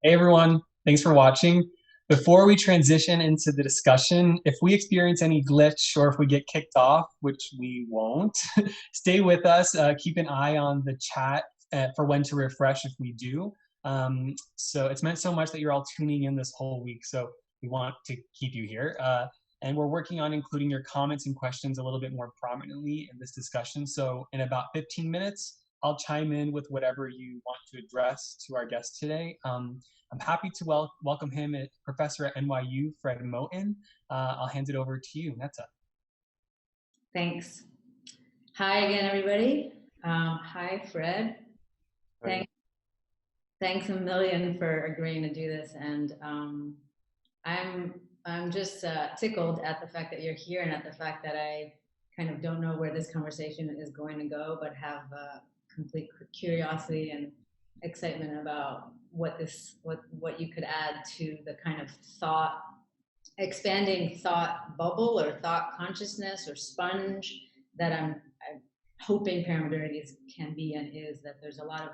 Hey everyone, thanks for watching. Before we transition into the discussion, if we experience any glitch or if we get kicked off, which we won't, stay with us. Keep an eye on the chat for when to refresh if we do. So it's meant so much that you're all tuning in this whole week. So we want to keep you here. And we're working on including your comments and questions a little bit more prominently in this discussion. So in about 15 minutes, I'll chime in with whatever you want to address to our guest today. I'm happy to welcome him, Professor at NYU, Fred Moten. I'll hand it over to you, Netta. Thanks. Hi again, everybody. Hi, Fred. Thanks a million for agreeing to do this, and I'm just tickled at the fact that you're here and at the fact that I kind of don't know where this conversation is going to go, but have complete curiosity and excitement about what you could add to the kind of expanding thought bubble or thought consciousness or sponge that I'm hoping Paramodernities can be and is. That there's a lot of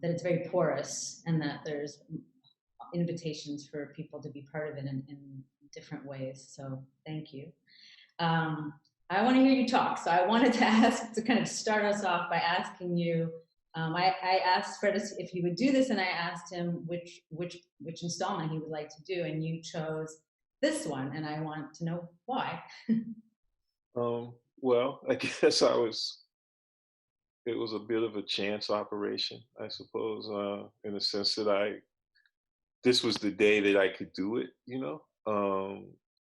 that it's very porous, and that there's invitations for people to be part of it in different ways. So thank you. I want to hear you talk. So I wanted to kind of start us off by asking you. I asked Fred if he would do this, and I asked him which installment he would like to do, and you chose this one, and I want to know why. Well, I guess it was a bit of a chance operation, I suppose, in the sense that this was the day that I could do it, you know.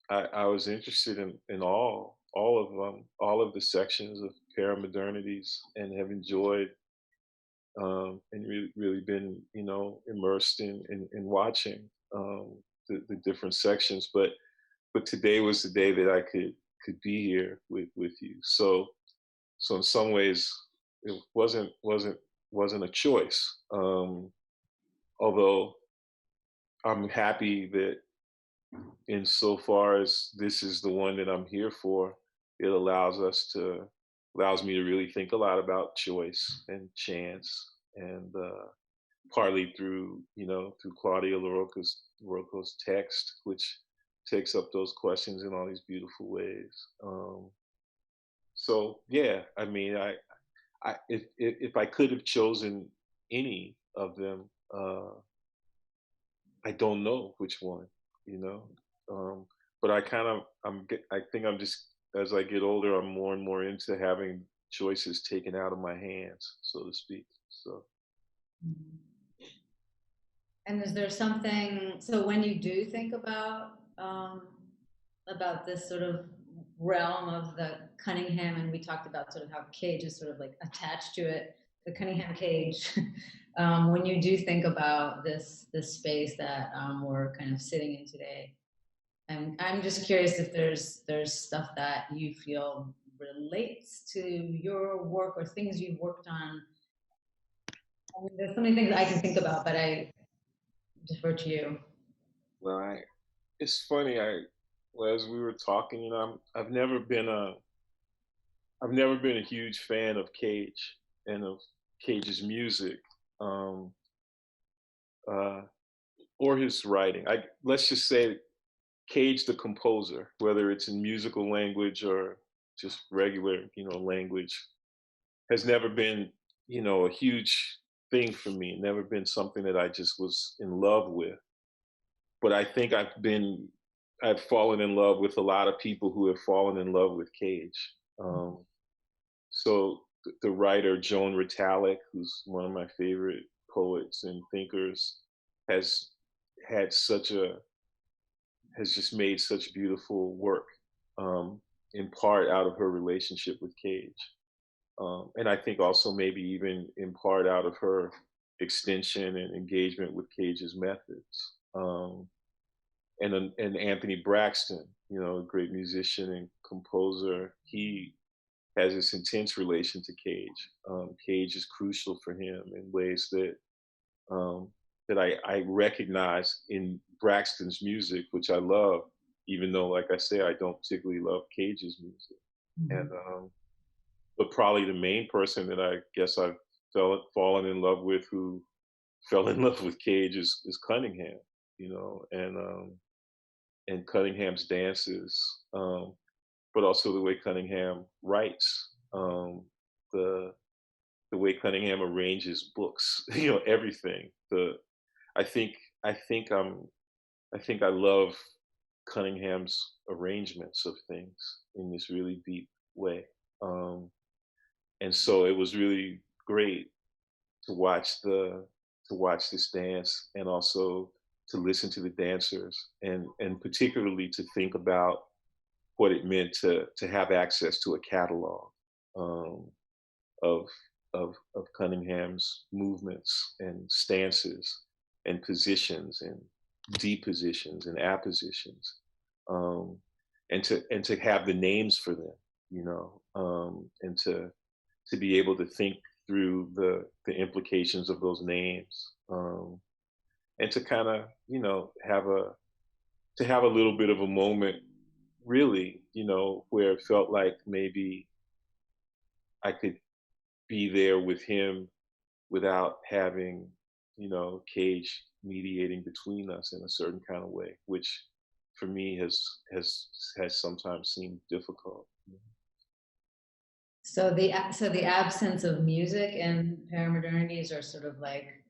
I was interested in all of the sections of Paramodernities, and have enjoyed and really been, you know, immersed in watching the different sections. But today was the day that I could be here with you. So in some ways it wasn't a choice. Although I'm happy that insofar as this is the one that I'm here for, it allows me to really think a lot about choice and chance, and partly through, you know, through Claudia Rocco's text, which takes up those questions in all these beautiful ways. So yeah, I mean, if I could have chosen any of them, I don't know which one, you know. But I think I'm just, as I get older, I'm more and more into having choices taken out of my hands, so to speak. So. And is there something? So when you do think about this sort of realm of the Cunningham, and we talked about sort of how cage is sort of like attached to it, the Cunningham cage. When you do think about this space that we're kind of sitting in today, and I'm just curious if there's stuff that you feel relates to your work or things you've worked on. I mean, there's so many things I can think about, but I defer to you. Well, it's funny. As we were talking, you know, I've never been a huge fan of Cage and of Cage's music, or his writing. Let's just say Cage, the composer, whether it's in musical language or just regular, you know, language, has never been, you know, a huge thing for me. Never been something that I just was in love with. But I think I've fallen in love with a lot of people who have fallen in love with Cage. So the writer Joan Retalic, who's one of my favorite poets and thinkers, has just made such beautiful work, in part out of her relationship with Cage. And I think also maybe even in part out of her extension and engagement with Cage's methods. And Anthony Braxton, you know, a great musician and composer, he has this intense relation to Cage. Cage is crucial for him in ways that I recognize in Braxton's music, which I love, even though, like I say, I don't particularly love Cage's music. And but probably the main person that I guess I've fallen in love with, who fell in love with Cage is Cunningham, and Cunningham's dances, but also the way Cunningham writes, the way Cunningham arranges books, everything. I think I think I love Cunningham's arrangements of things in this really deep way. And so it was really great to watch this dance, and also to listen to the dancers, and particularly to think about what it meant to have access to a catalog, of Cunningham's movements and stances and positions and depositions and appositions, and to have the names for them, and to be able to think through the implications of those names, and to kind of have a little bit of a moment, really, where it felt like maybe I could be there with him without having Cage mediating between us in a certain kind of way, which for me has sometimes seemed difficult. So the absence of music and Paramodernities are sort of like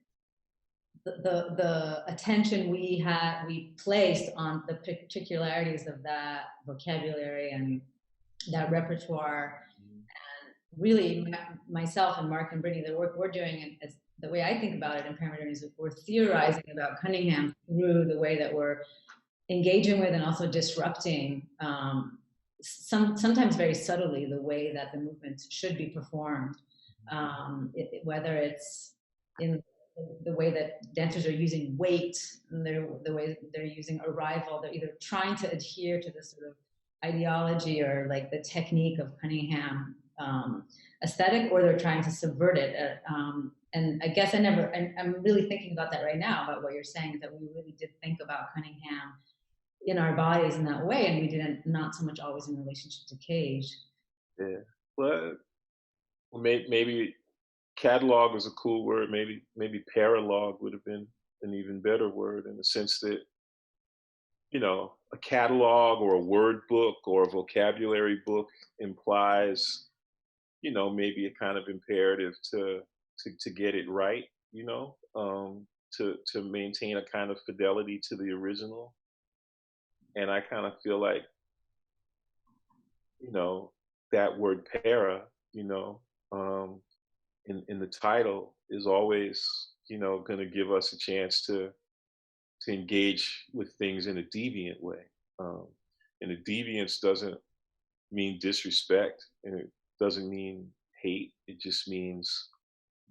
the attention we placed on the particularities of that vocabulary and that repertoire. And really, myself and Marc and Brittany, the work we're doing, is the way I think about it in Paramodernities, we're theorizing about Cunningham through the way that we're engaging with and also disrupting, sometimes very subtly, the way that the movements should be performed, whether it's in the way that dancers are using weight, and the way they're using arrival. They're either trying to adhere to this sort of ideology or like the technique of Cunningham aesthetic, or they're trying to subvert it. And I guess I'm really thinking about that right now, about what you're saying, that we really did think about Cunningham in our bodies in that way, and we didn't, not so much always in relationship to Cage. Yeah, well, maybe catalog is a cool word. Maybe paralog would have been an even better word, in the sense that a catalog or a word book or a vocabulary book implies maybe a kind of imperative to get it right, to maintain a kind of fidelity to the original. And I kind of feel like that word para, in the title, is always going to give us a chance to engage with things in a deviant way. And a deviance doesn't mean disrespect, and it doesn't mean hate. It just means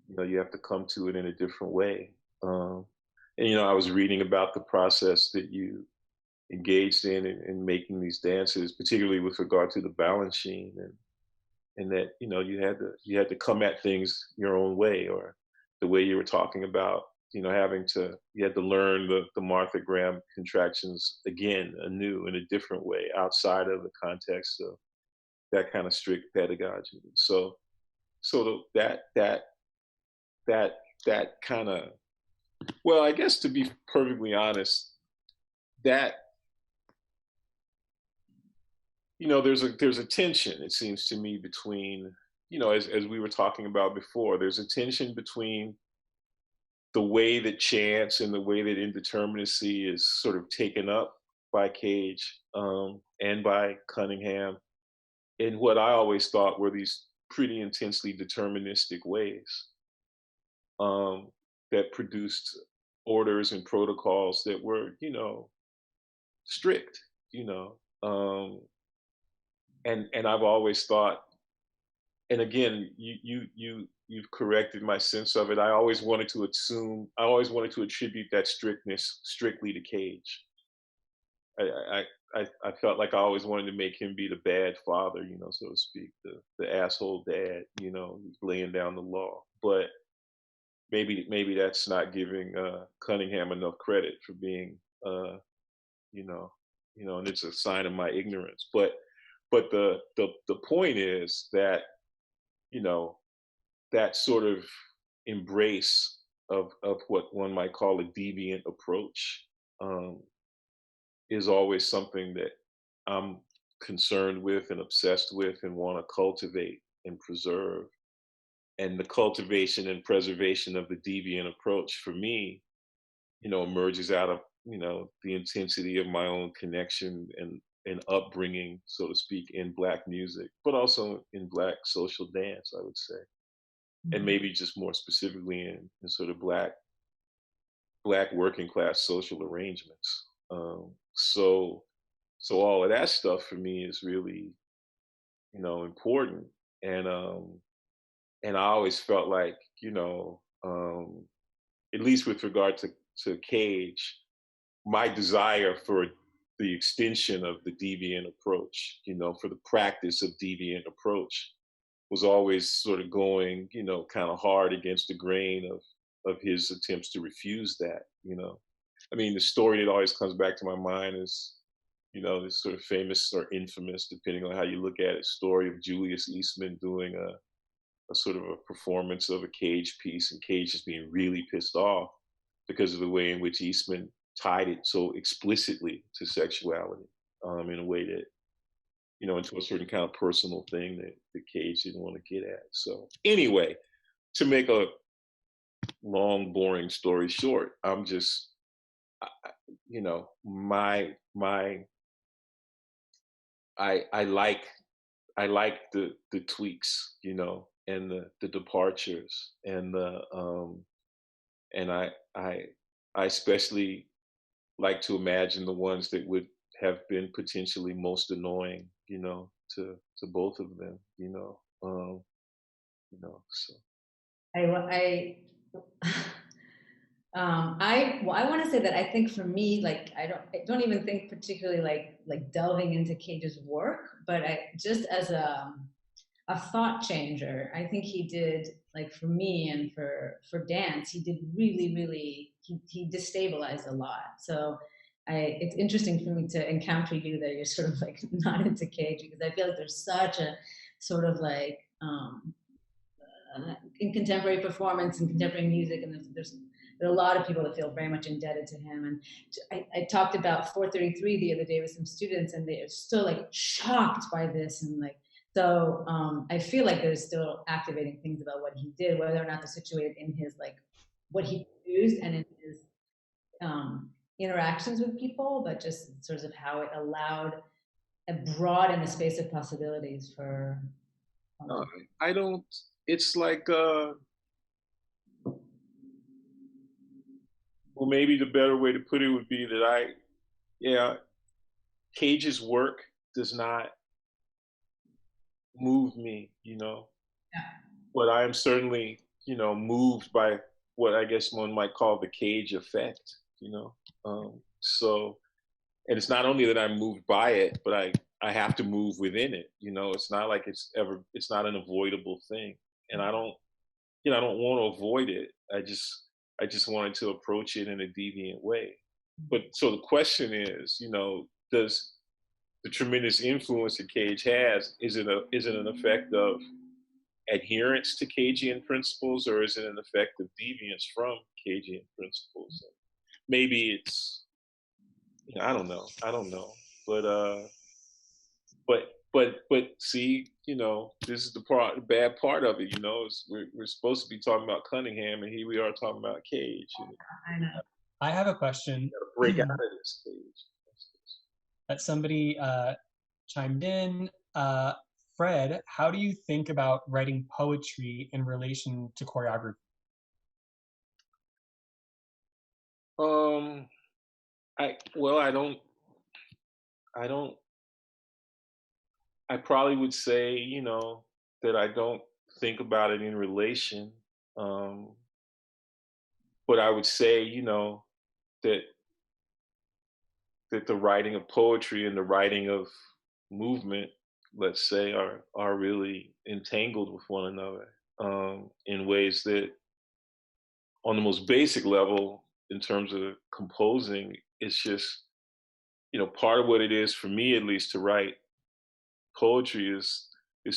you have to come to it in a different way. And I was reading about the process that you engaged in making these dances, particularly with regard to the balance sheen, and that you had to come at things your own way, or the way you were talking about you had to learn the Martha Graham contractions again, anew, in a different way, outside of the context of that kind of strict pedagogy. So that kind of, well, I guess, to be perfectly honest, that there's a tension, it seems to me, between as we were talking about before, there's a tension between the way that chance and the way that indeterminacy is sort of taken up by Cage, and by Cunningham, in what I always thought were these pretty intensely deterministic ways, that produced orders and protocols that were, strict, and I've always thought, and again, you've corrected my sense of it. I always wanted to attribute that strictness strictly to Cage. I felt like I always wanted to make him be the bad father, so to speak, the asshole dad, who's laying down the law. But maybe that's not giving Cunningham enough credit for being, and it's a sign of my ignorance. But the point is that, that sort of embrace of what one might call a deviant approach is always something that I'm concerned with and obsessed with and want to cultivate and preserve. And the cultivation and preservation of the deviant approach for me, emerges out of, the intensity of my own connection and upbringing, so to speak, in Black music, but also in Black social dance, I would say. And maybe just more specifically in sort of Black working class social arrangements. So all of that stuff for me is really, important. And I always felt like, at least with regard to Cage, my desire for the extension of the deviant approach, for the practice of deviant approach, was always sort of going, kind of hard against the grain of his attempts to refuse that. I mean, the story that always comes back to my mind is, this sort of famous or infamous, depending on how you look at it, story of Julius Eastman doing a sort of a performance of a Cage piece, and Cage just being really pissed off because of the way in which Eastman tied it so explicitly to sexuality, in a way that, into a certain kind of personal thing that Cage didn't want to get at. So anyway, to make a long, boring story short, I'm just, I like the tweaks, and the departures, and I especially like to imagine the ones that would have been potentially most annoying, to both of them, so. I want to say that I think for me, like I don't even think particularly like delving into Cage's work, but just as a thought changer, I think he did, like for me and for dance, he did really he destabilized a lot. So it's interesting for me to encounter you that you're sort of like not into Cage, because I feel like there's such a sort of like in contemporary performance and contemporary music, and there are a lot of people that feel very much indebted to him. And I talked about 433 the other day with some students, and they're still like shocked by this, and like, so I feel like there's still activating things about what he did, whether or not they're situated in his like what he produced and in his interactions with people, but just sort of how it allowed a broad in the space of possibilities for. I don't. It's like, well, maybe the better way to put it would be that Cage's work does not move me, Yeah. but I am certainly, moved by what I guess one might call the Cage effect, so, and it's not only that I'm moved by it, but I have to move within it, it's not like it's not an avoidable thing. And I don't want to avoid it. I just wanted to approach it in a deviant way. But so the question is, does the tremendous influence that Cage has, is it an effect of adherence to Cagean principles, or is it an effect of deviance from Cagean principles? Maybe it's, I don't know, but see, this is the bad part of it. We're supposed to be talking about Cunningham, and here we are talking about Cage. I know. I have a question. Break out of this Cage. That somebody chimed in. Fred, how do you think about writing poetry in relation to choreography? I probably would say, that I don't think about it in relation. But I would say, that the writing of poetry and the writing of movement, let's say, are really entangled with one another, in ways that, on the most basic level, in terms of composing, it's just, part of what it is for me, at least, to write poetry is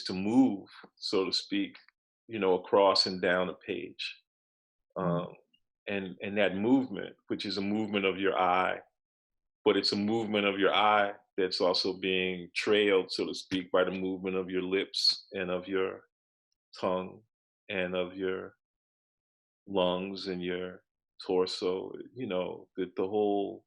to move, so to speak, across and down a page. and that movement, which is a movement of your eye, but it's a movement of your eye that's also being trailed, so to speak, by the movement of your lips and of your tongue and of your lungs and your torso. You know, that the whole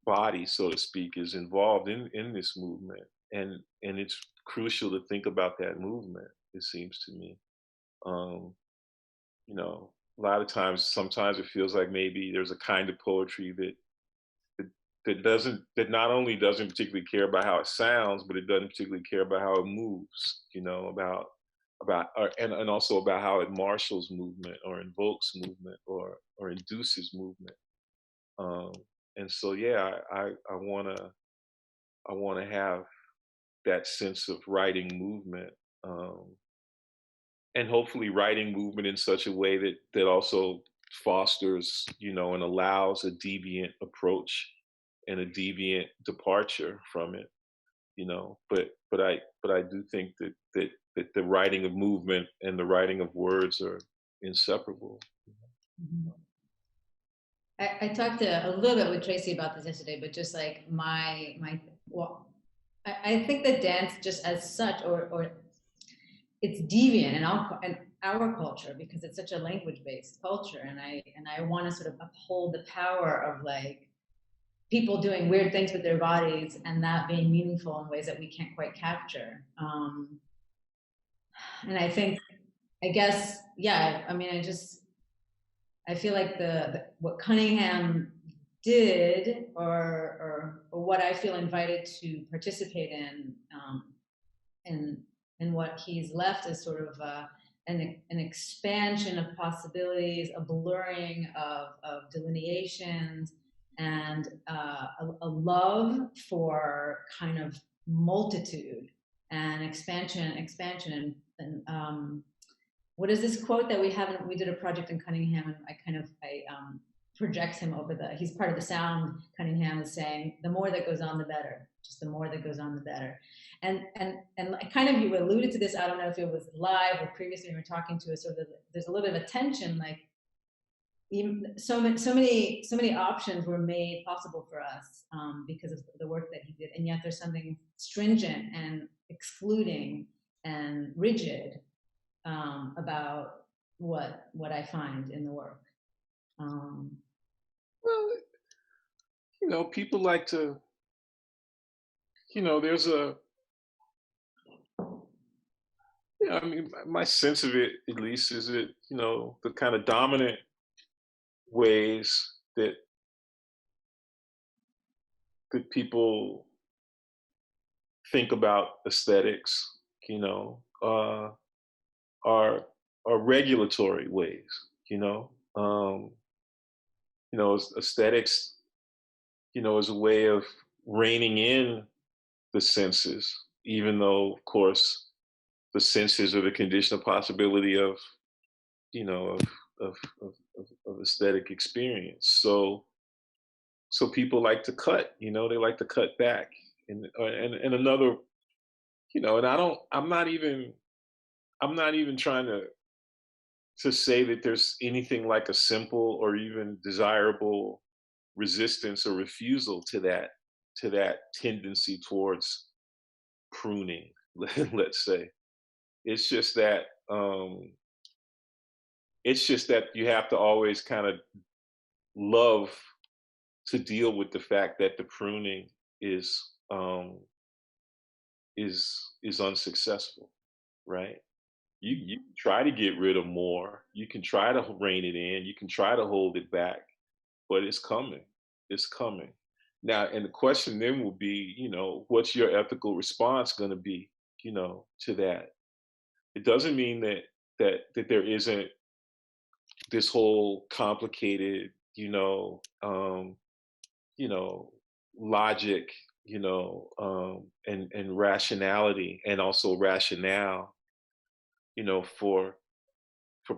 body, so to speak, is involved in this movement, and it's crucial to think about that movement. It seems to me, you know, a lot of times, sometimes it feels like maybe there's a kind of poetry that not only doesn't particularly care about how it sounds, but it doesn't particularly care about how it moves. You know, and also about how it marshals movement or invokes movement or induces movement. And so, yeah, I wanna have that sense of writing movement, and hopefully writing movement in such a way that also fosters, you know, and allows a deviant approach and a deviant departure from it. You know, but I do think that the writing of movement and the writing of words are inseparable. Mhm. I talked a little bit with Tracy about this yesterday, but just like well, I think that dance just as such, or it's deviant in our culture because it's such a language-based culture, and I want to sort of uphold the power of like people doing weird things with their bodies and that being meaningful in ways that we can't quite capture. And I think, I guess, yeah. I mean, I feel like what Cunningham did, or what I feel invited to participate in what he's left is sort of an expansion of possibilities, a blurring of delineations, and a love for kind of multitude and expansion, and what is this quote that we did a project in Cunningham, and I project him over he's part of the sound. Cunningham is saying, the more that goes on, the better. Just the more that goes on, the better. And kind of, you alluded to this, I don't know if it was live or previously we were talking to us, so there's a little bit of a tension, like so many options were made possible for us because of the work that he did, and yet there's something stringent and excluding and rigid about what I find in the work. Well, you know, people like to, you know, there's a, yeah, I mean, my sense of it, at least, is that, you know, the kind of dominant ways that people think about aesthetics, you know, are regulatory ways, you know. You know, aesthetics, you know, is a way of reining in the senses, even though, of course, the senses are the conditional possibility of, you know, of aesthetic experience. So people like to cut, you know, they like to cut back, and another, you know, and I'm not even trying to say that there's anything like a simple or even desirable resistance or refusal to that tendency towards pruning, let's say. It's just that you have to always kind of love to deal with the fact that the pruning is unsuccessful, right? You can try to get rid of more, you can try to rein it in, you can try to hold it back, but it's coming. It's coming. Now, and the question then will be, you know, what's your ethical response going to be, you know, to that? It doesn't mean that there isn't this whole complicated, you know, logic, you know, and rationality, and also rationale, you know, for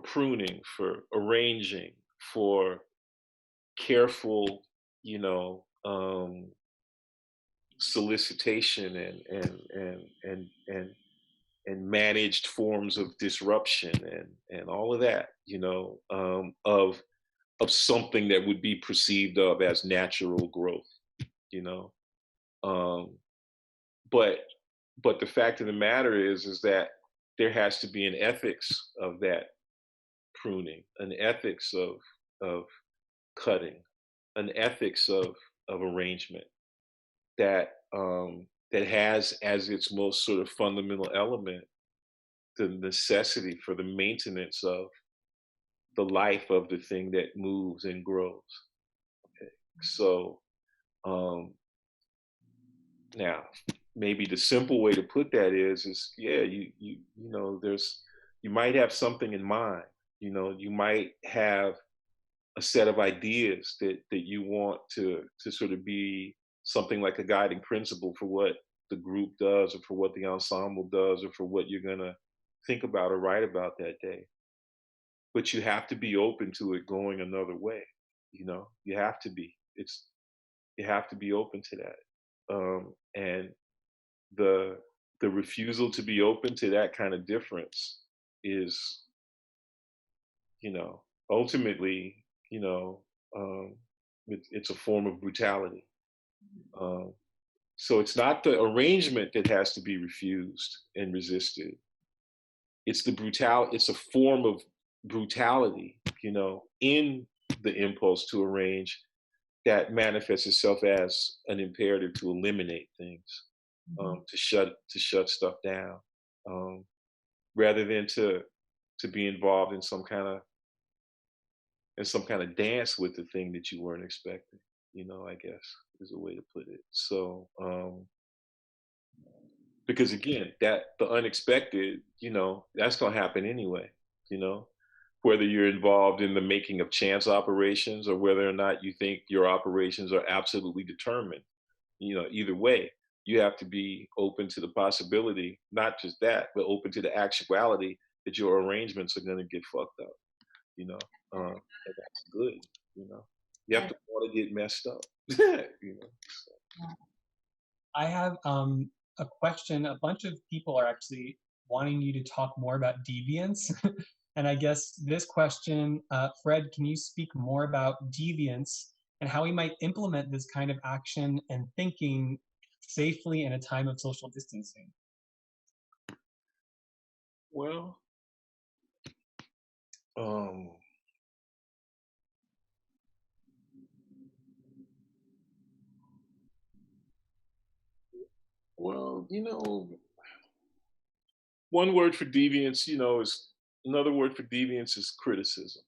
pruning, for arranging, for careful, you know, solicitation and managed forms of disruption and all of that, you know, of something that would be perceived of as natural growth, you know. But the fact of the matter is that there has to be an ethics of that pruning, an ethics of cutting, an ethics of arrangement that that has as its most sort of fundamental element the necessity for the maintenance of the life of the thing that moves and grows. Okay, so now maybe the simple way to put that is yeah, you know, you might have something in mind, you know, you might have a set of ideas that you want to sort of be something like a guiding principle for what the group does or for what the ensemble does or for what you're going to think about or write about that day. But you have to be open to it going another way. You know, you have to be. You have to be open to that. And the refusal to be open to that kind of difference is, you know, ultimately, you know, it's a form of brutality. So it's not the arrangement that has to be refused and resisted. It's the it's a form of brutality, you know, in the impulse to arrange that manifests itself as an imperative to eliminate things, to shut stuff down, rather than to be involved in some kind of dance with the thing that you weren't expecting, you know, I guess is a way to put it. So, because again, that the unexpected, you know, that's going to happen anyway, you know, whether you're involved in the making of chance operations or whether or not you think your operations are absolutely determined, you know, either way, you have to be open to the possibility, not just that, but open to the actuality that your arrangements are going to get fucked up, you know, and that's good, you know. You have to want to get messed up, you know. So. I have a question. A bunch of people are actually wanting you to talk more about deviance. And I guess this question, Fred, can you speak more about deviance and how we might implement this kind of action and thinking safely in a time of social distancing? Well, you know, one word for deviance, you know, is another word for deviance is criticism.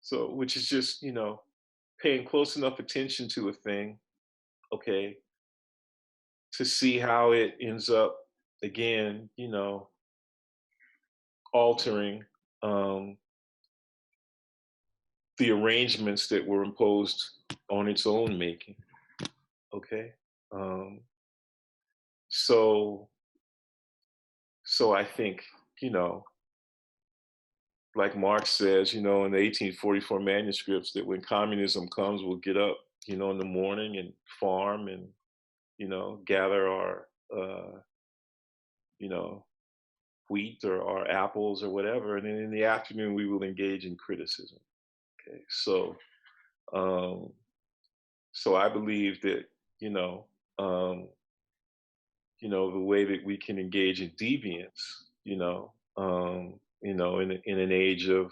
So, which is just, you know, paying close enough attention to a thing, okay, to see how it ends up, again, you know, altering the arrangements that were imposed on its own making, okay? So I think, you know, like Marc says, you know, in the 1844 manuscripts, that when communism comes, we'll get up, you know, in the morning and farm and, you know, gather our, you know, wheat or our apples or whatever. And then in the afternoon, we will engage in criticism. Okay. So, so I believe that, you know, the way that we can engage in deviance, you know, in an age of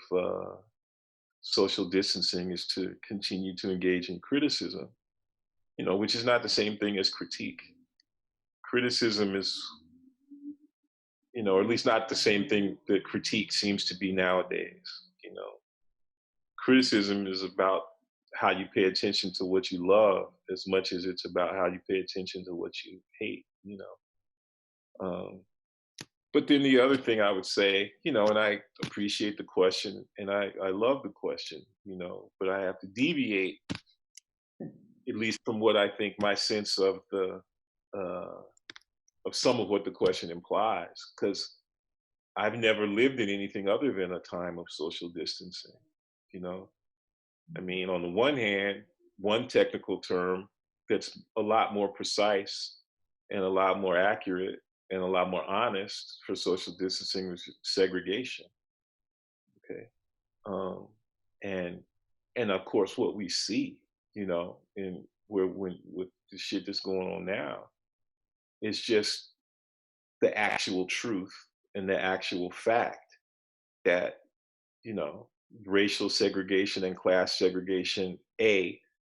social distancing is to continue to engage in criticism, you know, which is not the same thing as critique. Criticism is, you know, or at least not the same thing that critique seems to be nowadays, you know. Criticism is about how you pay attention to what you love as much as it's about how you pay attention to what you hate, you know. But then the other thing I would say, you know, and I appreciate the question and I love the question, you know, but I have to deviate, at least from what I think my sense of the, of some of what the question implies, because I've never lived in anything other than a time of social distancing, you know. I mean, on the one hand, one technical term that's a lot more precise and a lot more accurate and a lot more honest for social distancing is segregation. Okay. And of course, what we see, you know, and when with the shit that's going on now, is just the actual truth and the actual fact that, you know, racial segregation and class segregation,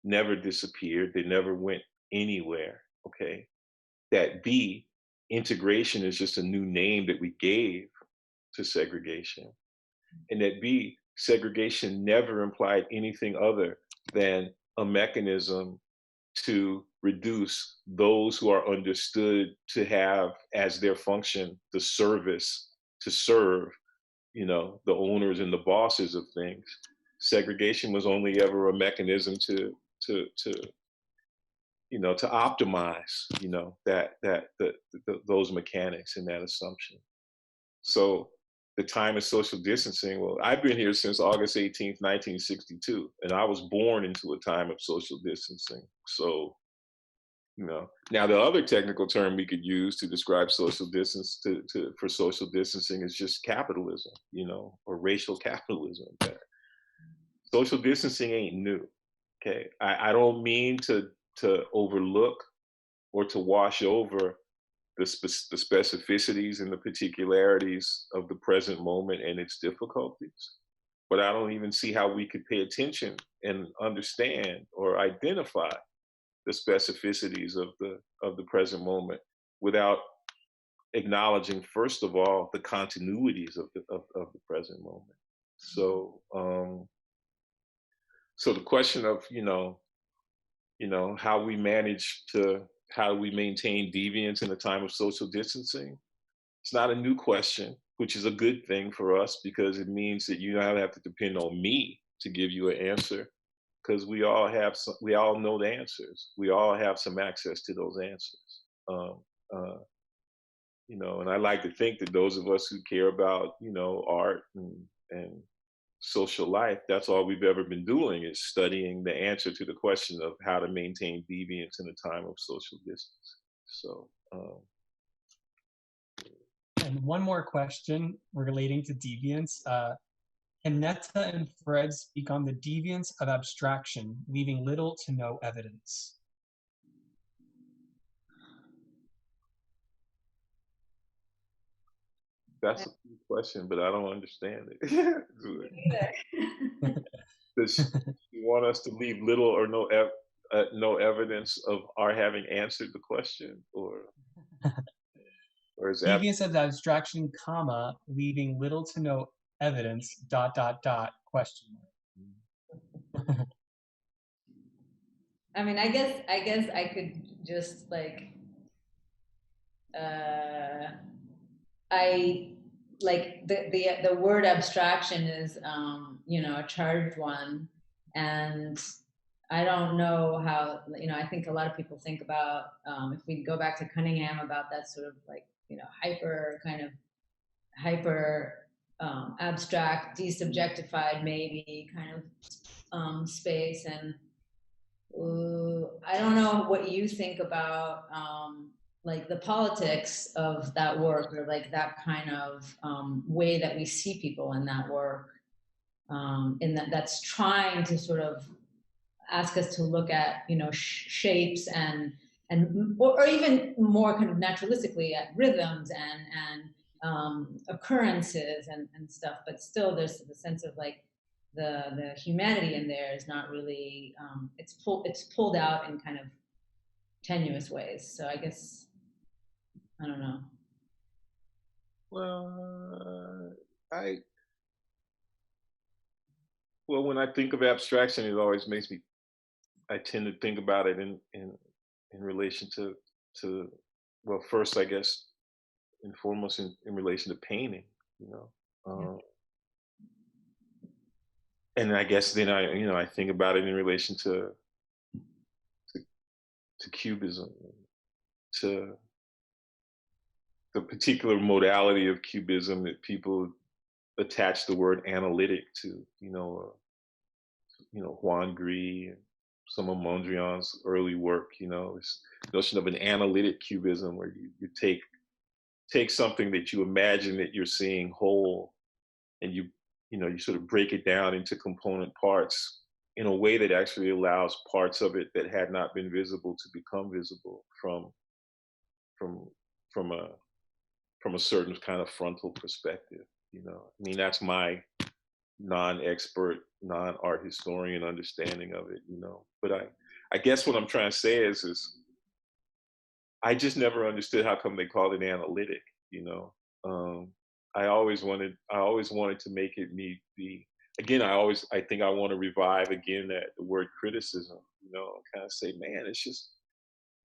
never disappeared. They never went anywhere. Okay. That B, integration is just a new name that we gave to segregation. And that B, segregation never implied anything other than a mechanism to reduce those who are understood to have as their function the service to serve, you know, the owners and the bosses of things. Segregation was only ever a mechanism to you know, to optimize, you know, those mechanics and that assumption. So the time of social distancing, well, I've been here since August 18th, 1962, and I was born into a time of social distancing. So, you know, now the other technical term we could use to describe social distance for social distancing is just capitalism, you know, or racial capitalism. Social distancing ain't new. Okay, I don't mean to overlook or to wash over the specificities and the particularities of the present moment and its difficulties, but I don't even see how we could pay attention and understand or identify the specificities of the present moment without acknowledging, first of all, the continuities of the present moment. So so the question of, you know, how we maintain deviance in a time of social distancing, it's not a new question, which is a good thing for us because it means that you don't have to depend on me to give you an answer, because we all know the answers. We all have some access to those answers. You know, and I like to think that those of us who care about, you know, art and social life, that's all we've ever been doing is studying the answer to the question of how to maintain deviance in a time of social distance. So and one more question relating to deviance. Can Netta and Fred speak on the deviance of abstraction, leaving little to no evidence? that's a good question, but I don't understand it. Does she want us to leave little or no evidence of our having answered the question, or is that deviance of abstraction, comma, leaving little to no evidence, ... question mark. I mean, I guess I could just like, I like the word abstraction is, you know, a charged one, and I don't know how, you know, I think a lot of people think about, if we go back to Cunningham, about that sort of like, you know, hyper abstract, desubjectified maybe kind of space. And I don't know what you think about like the politics of that work, or like that kind of way that we see people in that work, in that's trying to sort of ask us to look at, you know, shapes and or even more kind of naturalistically at rhythms and occurrences and stuff. But still, there's the sense of like the humanity in there is not really, it's pulled out in kind of tenuous ways. So I guess, I don't know. Well, when I think of abstraction, it always makes me, I tend to think about it in relation to well, first, I guess, and foremost in relation to painting, you know. And I guess then I think about it in relation to cubism, to the particular modality of cubism that people attach the word analytic to, you know, Juan Gris and some of Mondrian's early work, you know, this notion of an analytic cubism where you take something that you imagine that you're seeing whole, and you you know, you sort of break it down into component parts in a way that actually allows parts of it that had not been visible to become visible from from a from a certain kind of frontal perspective. You know, I mean, that's my non-expert, non-art historian understanding of it. You know, but I guess what I'm trying to say is I just never understood how come they called it analytic. You know, I always wanted to make it need be. Again, I think I want to revive again that the word criticism. You know, and kind of say, man, it's just,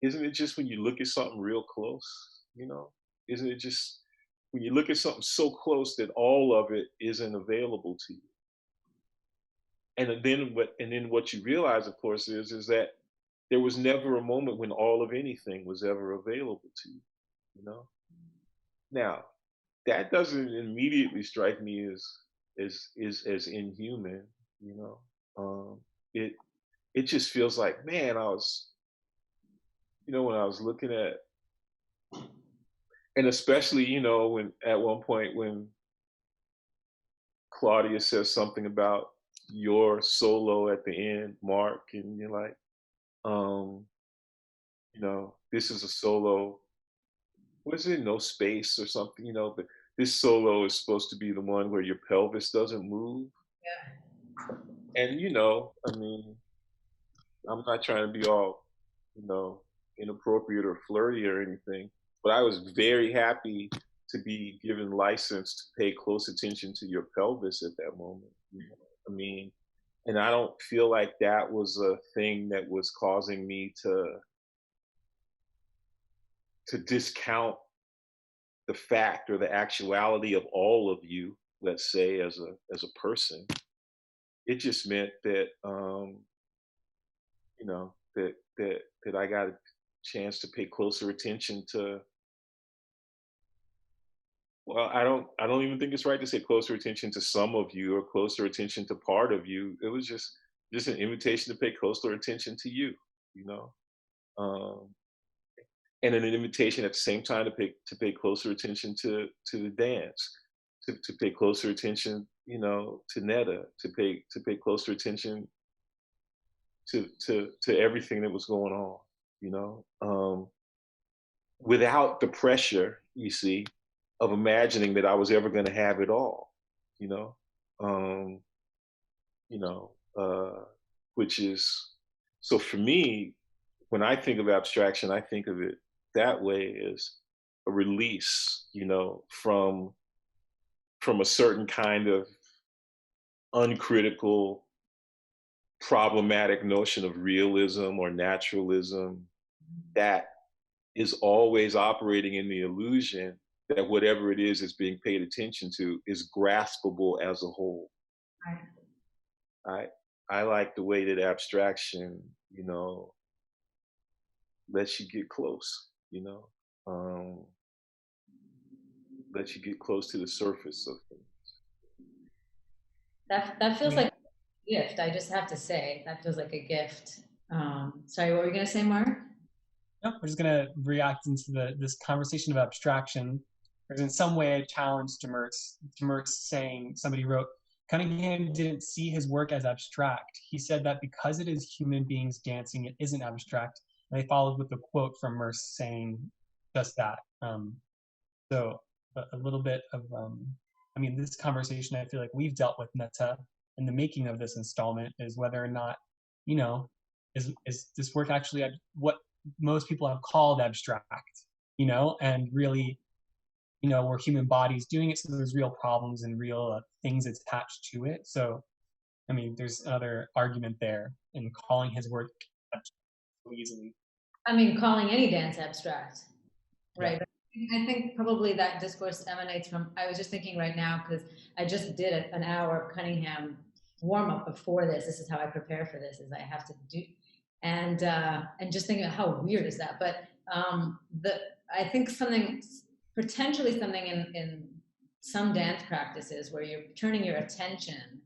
isn't it just when you look at something real close? You know, isn't it just when you look at something so close that all of it isn't available to you? And then what you realize, of course, is that there was never a moment when all of anything was ever available to you. You know. Now, that doesn't immediately strike me as inhuman. You know, it just feels like, man, I was, you know, when I was looking at, and especially, you know, when at one point when Claudia says something about your solo at the end, Marc, and you're like, you know, this is a solo. What is it? No space or something, you know, but this solo is supposed to be the one where your pelvis doesn't move. Yeah. And, you know, I mean, I'm not trying to be all, you know, inappropriate or flirty or anything, but I was very happy to be given license to pay close attention to your pelvis at that moment. You know? I mean, and I don't feel like that was a thing that was causing me to discount the fact or the actuality of all of you, let's say, as a person. It just meant that you know, that I got a chance to pay closer attention to, well, I don't even think it's right to say closer attention to some of you or closer attention to part of you. It was just an invitation to pay closer attention to you, you know. And an invitation at the same time to pay closer attention to the dance, to pay closer attention, you know, to Netta, to pay closer attention to everything that was going on, you know, without the pressure, you see, of imagining that I was ever going to have it all, you know, you know, which is, so for me, when I think of abstraction, I think of it that way, as a release, you know, from a certain kind of uncritical, problematic notion of realism or naturalism that is always operating in the illusion that whatever it is being paid attention to is graspable as a whole. Right. I like the way that abstraction, you know, lets you get close, you know, lets you get close to the surface of things. That feels like a gift. I just have to say, that feels like a gift. Sorry, what were you going to say, Marc? No, we're just going to react into this conversation of abstraction. There's in some way a challenge to MERCE saying, somebody wrote, Cunningham didn't see his work as abstract. He said that because it is human beings dancing, it isn't abstract. And they followed with a quote from MERCE saying just that. So a little bit of, I mean, this conversation I feel like we've dealt with, Netta, in the making of this installment, is whether or not, you know, is this work actually what most people have called abstract, you know, and really, you know, we're human bodies doing it, so there's real problems and real things attached to it. So, I mean, there's another argument there in calling his work abstract so easily. I mean, calling any dance abstract, right? Yeah. I think probably that discourse emanates from, I was just thinking right now, because I just did an hour Cunningham warm-up before this. This is how I prepare for this, is I have to do, and just thinking how weird is that? But I think potentially something in some dance practices where you're turning your attention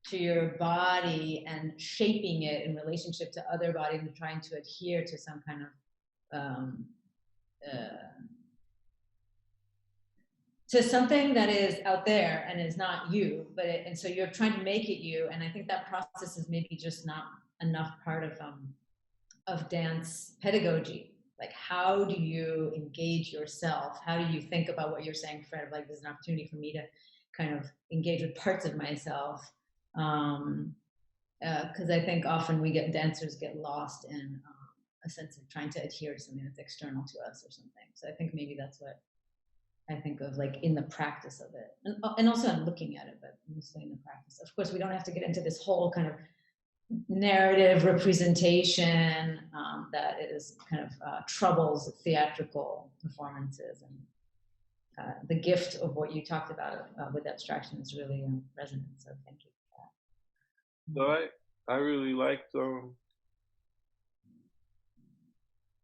to your body and shaping it in relationship to other bodies and trying to adhere to some kind of to something that is out there and is not you, but and so you're trying to make it you. And I think that process is maybe just not enough part of dance pedagogy. Like, how do you engage yourself? How do you think about what you're saying, Fred? Like, there's an opportunity for me to kind of engage with parts of myself. Because I think often dancers get lost in a sense of trying to adhere to something that's external to us or something. So I think maybe that's what I think of, like, in the practice of it, and also in looking at it, but mostly in the practice. Of course, we don't have to get into this whole kind of narrative representation that is kind of troubles theatrical performances, and the gift of what you talked about with abstraction is really resonant. So thank you for that. So I really liked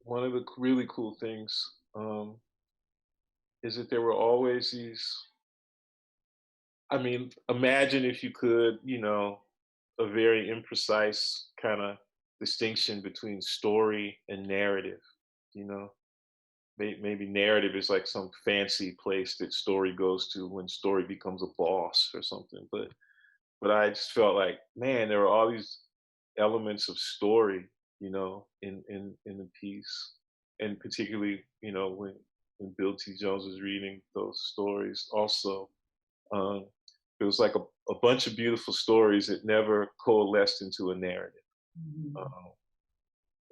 one of the really cool things is that there were always these. I mean, imagine if you could, you know, a very imprecise kind of distinction between story and narrative. You know, maybe narrative is like some fancy place that story goes to when story becomes a boss or something. But I just felt like, man, there were all these elements of story, you know, in the piece, and particularly, you know, when Bill T. Jones was reading those stories, also. It was like a bunch of beautiful stories that never coalesced into a narrative,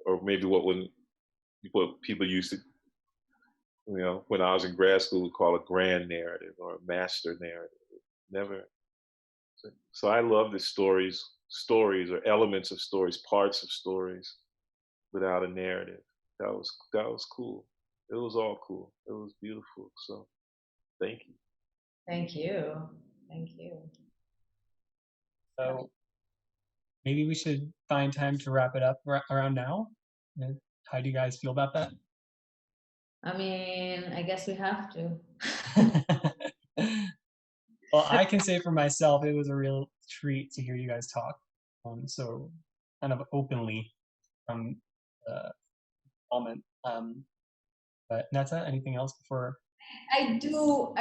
or maybe what people used to, you know, when I was in grad school, would call a grand narrative or a master narrative. Never. So I love the stories or elements of stories, parts of stories, without a narrative. That was cool. It was all cool. It was beautiful. So, thank you. Thank you. Thank you. So maybe we should find time to wrap it up around now. How do you guys feel about that? I mean, I guess we have to. Well, I can say for myself, it was a real treat to hear you guys talk. So kind of openly from the moment. But Netta, anything else before? I do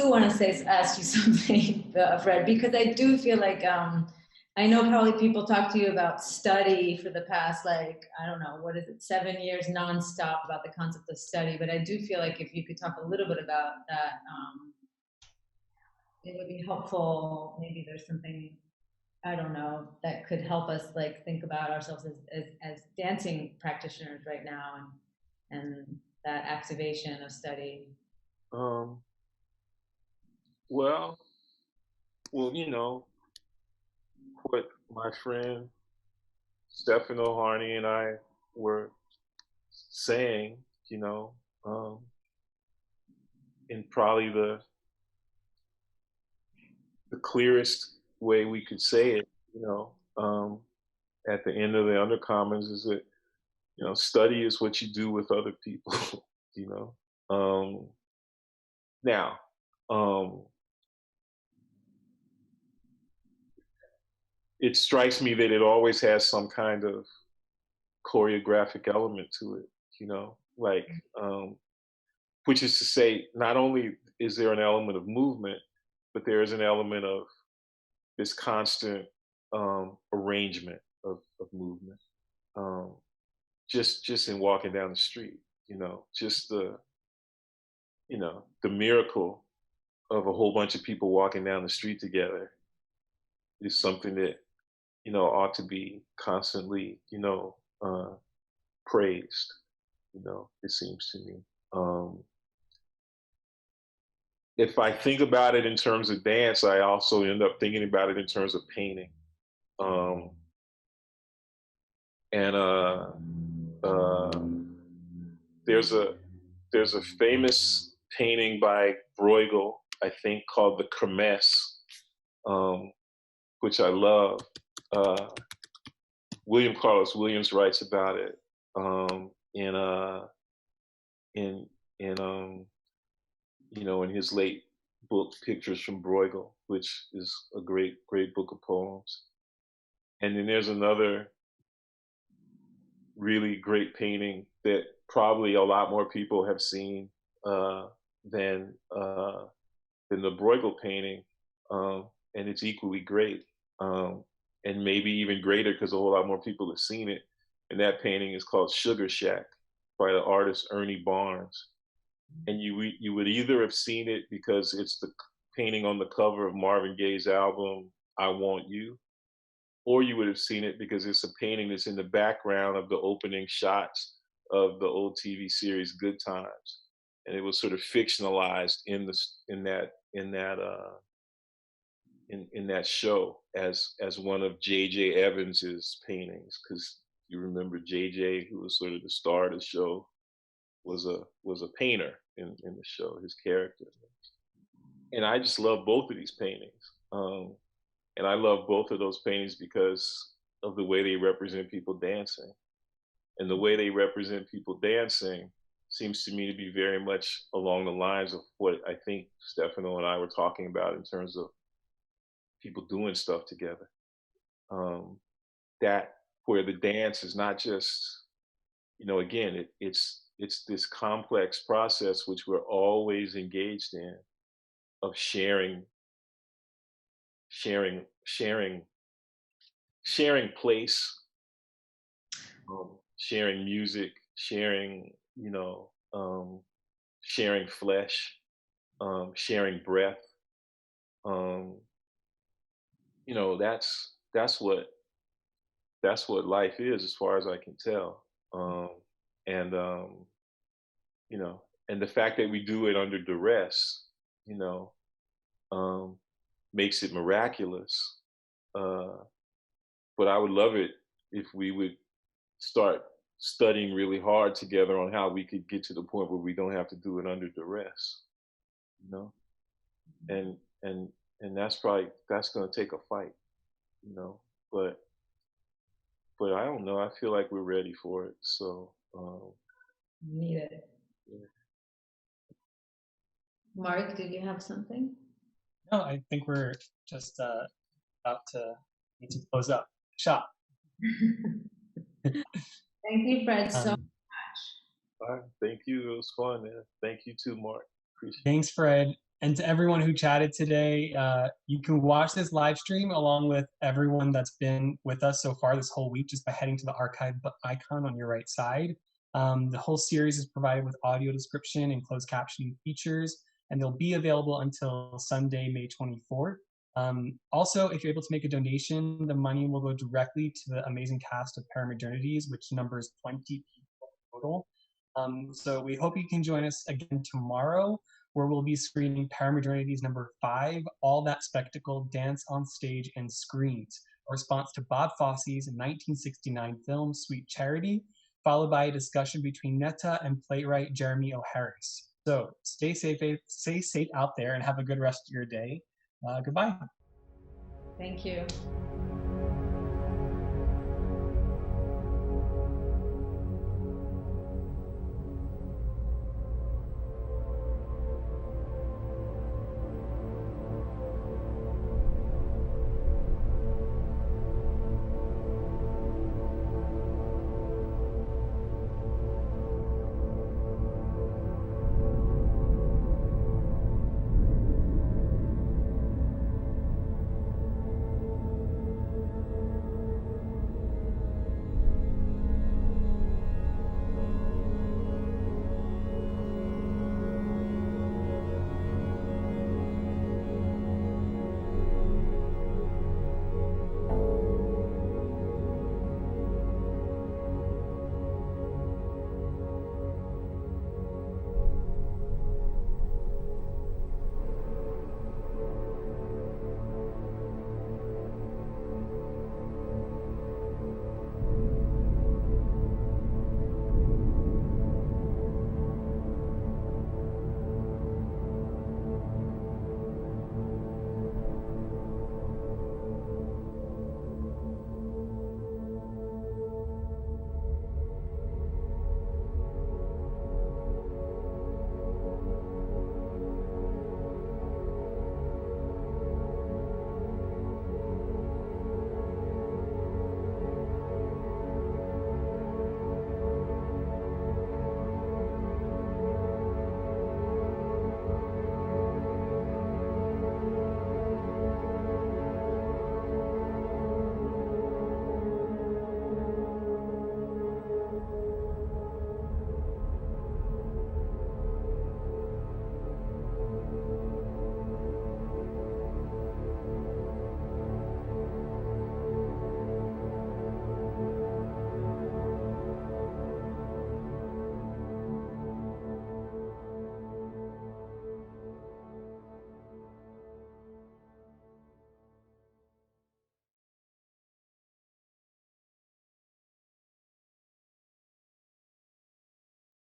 want to ask you something, Fred, because I do feel like I know probably people talk to you about study for the past, like, I don't know, what is it, 7 years nonstop about the concept of study. But I do feel like if you could talk a little bit about that, it would be helpful. Maybe there's something, I don't know, that could help us like think about ourselves as dancing practitioners right now, and that activation of study. Well, you know, what my friend Stefano Harney and I were saying, you know, in probably the clearest way we could say it, you know, at the end of the Undercommons, is that, you know, study is what you do with other people, you know. Now, it strikes me that it always has some kind of choreographic element to it, you know, like, which is to say, not only is there an element of movement, but there is an element of this constant arrangement of movement, just in walking down the street, you know, just the miracle of a whole bunch of people walking down the street together is something that, you know, ought to be constantly, you know, praised, you know, it seems to me. If I think about it in terms of dance, I also end up thinking about it in terms of painting. There's a famous painting by Bruegel, I think, called the Kermesse, which I love. William Carlos Williams writes about it you know, in his late book, Pictures from Bruegel, which is a great book of poems. And then there's another really great painting that probably a lot more people have seen than than the Bruegel painting, and it's equally great, and maybe even greater because a whole lot more people have seen it. And that painting is called Sugar Shack by the artist Ernie Barnes. And you would either have seen it because it's the painting on the cover of Marvin Gaye's album I Want You, or you would have seen it because it's a painting that's in the background of the opening shots of the old TV series Good Times, and it was sort of fictionalized in that show as one of J.J. Evans's paintings, because you remember J.J., who was sort of the star of the show, was a painter in the show, his character. And I just love both of these paintings. And I love both of those paintings because of the way they represent people dancing. And the way they represent people dancing seems to me to be very much along the lines of what I think Stefano and I were talking about in terms of people doing stuff together. That where the dance is not just, again, it's this complex process which we're always engaged in, of sharing place, sharing music, sharing, sharing flesh, sharing breath. That's what life is, as far as I can tell. And and the fact that we do it under duress, makes it miraculous. But I would love it if we would start studying really hard together on how we could get to the point where we don't have to do it under duress, and that's going to take a fight, but I don't know. I feel like we're ready for it. So need it. Yeah. Marc, did you have something? No, I think we're just about to need to close up shop. Thank you, Fred, so much. All right, thank you. It was fun, man. Thank you too, Marc. Appreciate it. Thanks, Fred. And to everyone who chatted today, you can watch this live stream along with everyone that's been with us so far this whole week just by heading to the archive icon on your right side. The whole series is provided with audio description and closed captioning features, and they'll be available until Sunday, May 24th. Also, if you're able to make a donation, the money will go directly to the amazing cast of Paramodernities, which numbers 20 people total. So we hope you can join us again tomorrow, where we'll be screening Paramodernities number 5, All That Spectacle, Dance on Stage and Screens, a response to Bob Fosse's 1969 film, Sweet Charity, followed by a discussion between Netta and playwright Jeremy O. Harris. So stay safe out there and have a good rest of your day. Goodbye. Thank you.